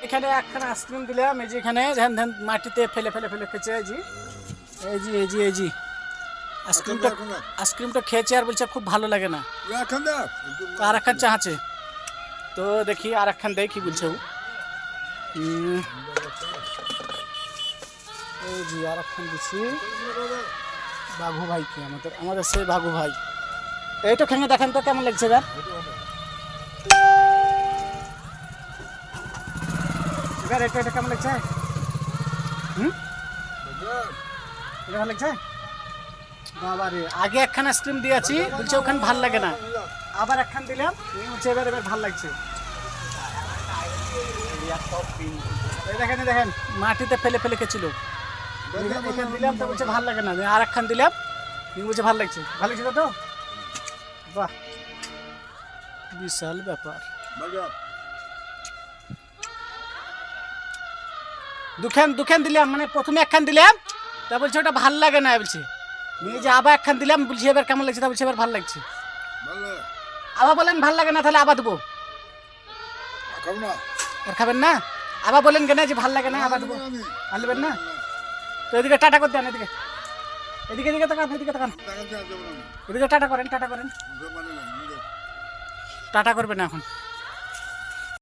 এখানে একখানা আইসক্রিম দিলাম, এই যে এখানে ধ্যান ধ্যান মাটিতে ফেলে ফেলে ফেলে খেয়েছে। এই জি আইসক্রিমটা খেয়েছে আর বলছে খুব ভালো লাগে না, আর একখান চাহাচ্ছে। তো দেখি আর একখান দেয় কি বলছে ও। এই জি আর একখান দিচ্ছি বাঘু ভাইকে, আমাদের সেই বাঘু ভাই। এইটা খেঙে দেখেন তো কেমন লাগছে এবার। এটা কেমন লাগছে? এটা ভালো লাগছে বাবা রে। আগে একখান আইসক্রিম দিয়েছি, বলছে ওখানে ভাল লাগে না, আবার একখান দিলাম, বলছে এবার ভাল লাগছে। দেখেন মাটিতে ফেলে ফেলে খেয়েছিল, এখানে দিলাম তো বলছে ভাল লাগে না, আর একখান দিলাম বলছে ভাল লাগছে। ভালো লাগছে তো? বাহ, বিশাল ব্যাপার। দুখান দিলাম, মানে প্রথমে একখান দিলাম, তা বলছে ওটা ভাল লাগে না, বলছে যে আবার একখান দিলাম, বলছি এবার কেমন লাগছে, তা বলছে এবার ভাল লাগছে। আবার বলেন ভাল লাগে না, তাহলে আবার দেবো। আর খাবেন না? আবার বলেন কেন যে ভাল লাগে না, আবার দেবো। আর নেবেন না? তো এদিকে টাটা করে দেন, এদিকে তাকান, এদিকে টাটা করেন। টাটা করবেন না এখন।